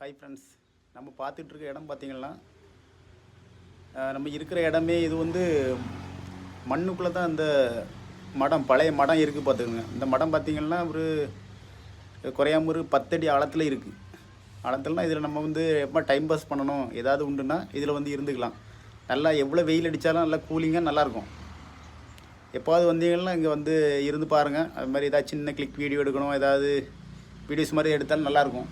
Hi friends, நம்ம பார்த்துட்ருக்க இடம் பார்த்திங்கன்னா நம்ம இருக்கிற இடமே இது வந்து மண்ணுக்குள்ளே தான் இந்த மடம், பழைய மடம் இருக்குது பார்த்துக்குங்க. இந்த மடம் பார்த்திங்கன்னா ஒரு குறையாம ஒரு 10 அடி ஆழத்தில் இருக்குது. ஆழத்துலனா இதில் நம்ம வந்து எப்போ டைம் பாஸ் பண்ணணும் ஏதாவது உண்டுன்னா இதில் வந்து இருந்துக்கலாம். நல்லா எவ்வளோ வெயில் அடித்தாலும் நல்லா கூலிங்காக நல்லாயிருக்கும். எப்போது வந்தீங்கன்னா இங்கே வந்து இருந்து பாருங்கள். அது மாதிரி ஏதாவது சின்ன கிளிக் வீடியோ எடுக்கணும், ஏதாவது வீடியோஸ் மாதிரி எடுத்தாலும் நல்லாயிருக்கும்.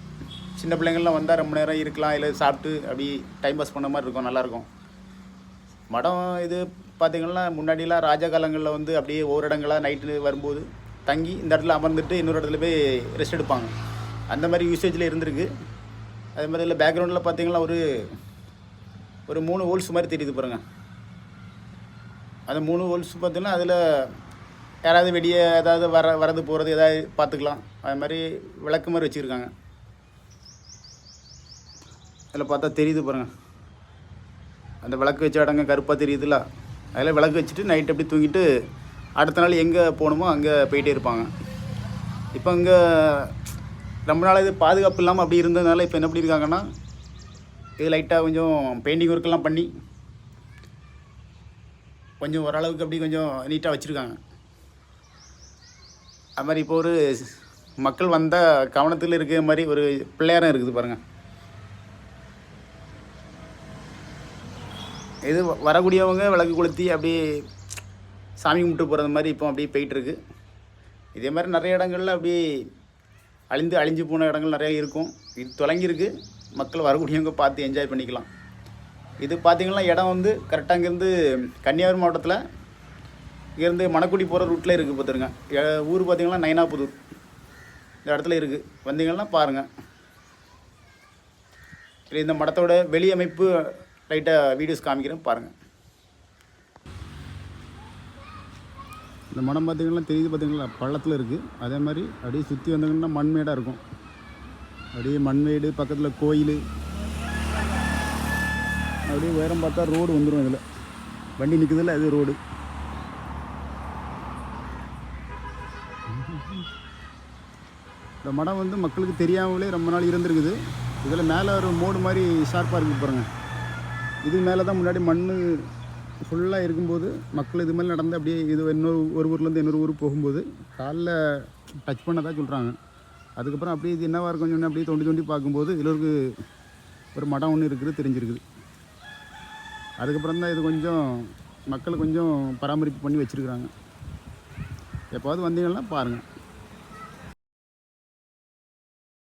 சின்ன பிள்ளைங்கள்லாம் வந்தால் ரொம்ப நேரம் இருக்கலாம், இல்லை சாப்பிட்டு அப்படி டைம் பாஸ் பண்ண மாதிரி இருக்கும், நல்லாயிருக்கும். மடம் இது பார்த்திங்கன்னா முன்னாடிலாம் ராஜா காலங்களில் வந்து அப்படியே ஒவ்வொரு இடங்களாக நைட்டு வரும்போது தங்கி இந்த இடத்துல அமர்ந்துட்டு இன்னொரு இடத்துல போய் ரெஸ்ட் எடுப்பாங்க. அந்த மாதிரி யூசேஜில் இருந்திருக்கு. அதே மாதிரி இல்லை பேக்ரவுண்டில் பார்த்திங்கன்னா ஒரு 3 ஹோல்ஸ் மாதிரி தெரியுது பாருங்கள். அந்த 3 ஹோல்ஸ் பார்த்திங்கன்னா அதில் யாராவது வெடியை ஏதாவது வரது போகிறது ஏதாவது பார்த்துக்கலாம். அது மாதிரி விளக்கு மாதிரி வச்சுருக்காங்க. அதில் பார்த்தா தெரியுது பாருங்கள், அந்த விளக்கு வச்ச இடங்க கருப்பாக தெரியுதுல்ல. அதில் விளக்கு வச்சுட்டு நைட் அப்படி தூங்கிட்டு அடுத்த நாள் எங்கே போகணுமோ அங்கே போயிட்டே இருப்பாங்க. இப்போ இங்கே ரொம்ப நாள் இது பாதுகாப்பு இல்லாமல் அப்படி இருந்ததுனால இப்போ என்ன பண்ணியிருக்காங்கன்னா இது லைட்டாக கொஞ்சம் பெயிண்டிங் ஒர்க்கெல்லாம் பண்ணி கொஞ்சம் ஓரளவுக்கு அப்படி கொஞ்சம் நீட்டாக வச்சுருக்காங்க. அது மாதிரி இப்போ ஒரு மக்கள் வந்தால் கவனத்தில் இருக்கிற மாதிரி ஒரு பிள்ளையாரம் இருக்குது பாருங்கள். இது வரக்கூடியவங்க விளக்கு கொளுத்தி அப்படியே சாமி கும்பிட்டு போகிறது மாதிரி இப்போ அப்படியே போயிட்டுருக்கு. இதே மாதிரி நிறைய இடங்கள்ல அப்படி அழிஞ்சு போன இடங்கள் நிறைய இருக்கும். இது தொடங்கியிருக்கு. மக்கள் வரக்கூடியவங்க பார்த்து என்ஜாய் பண்ணிக்கலாம். இது பார்த்திங்கன்னா இடம் வந்து கரெக்டாக இங்கேருந்து கன்னியாகுமரி மாவட்டத்தில் இங்கேருந்து மணக்குடி போகிற ரூட்டில் இருக்குது பார்த்துருங்க. ஊர் பார்த்திங்கன்னா நைனாபுதூர் இந்த இடத்துல இருக்குது. வந்தீங்கன்னா பாருங்கள். இந்த மடத்தோட வெளி அமைப்பு லைட்டாக வீடியோஸ் காமிக்கிறேன் பாருங்கள். இந்த மடம் பார்த்திங்கன்னா தெரியுது பார்த்திங்களா, பள்ளத்தில் இருக்குது. அதே மாதிரி அப்படியே சுற்றி வந்தாங்கன்னா மண்மேடாக இருக்கும். அப்படியே மண்மேடு பக்கத்தில் கோயில், அப்படியே உயரம் பார்த்தா ரோடு வந்துடும். இதில் வண்டி நிற்குதில்ல, அது ரோடு. இந்த மடம் வந்து மக்களுக்கு தெரியாமலே ரொம்ப நாள் இருந்திருக்குது. இதில் மேலே ஒரு மோடு மாதிரி ஷார்ப்பாக இருக்குது பாருங்கள். இது மேலே தான் முன்னாடி மண் ஃபுல்லாக இருக்கும்போது மக்கள் இது மேலே நடந்து அப்படியே இது ஒரு ஊர்லேருந்து இன்னொரு ஊருக்கு போகும்போது காலில் டச் பண்ணதான் சொல்கிறாங்க. அதுக்கப்புறம் அப்படியே இது என்னவாக இருக்கும் சொன்னால் அப்படியே தோண்டி பார்க்கும்போது இதில் ஒரு மடம் ஒன்று இருக்குது தெரிஞ்சிருக்குது. அதுக்கப்புறம் தான் இது கொஞ்சம் மக்கள் கொஞ்சம் பராமரிப்பு பண்ணி வச்சுருக்குறாங்க. எப்போது வந்தீங்கன்னா பாருங்கள்.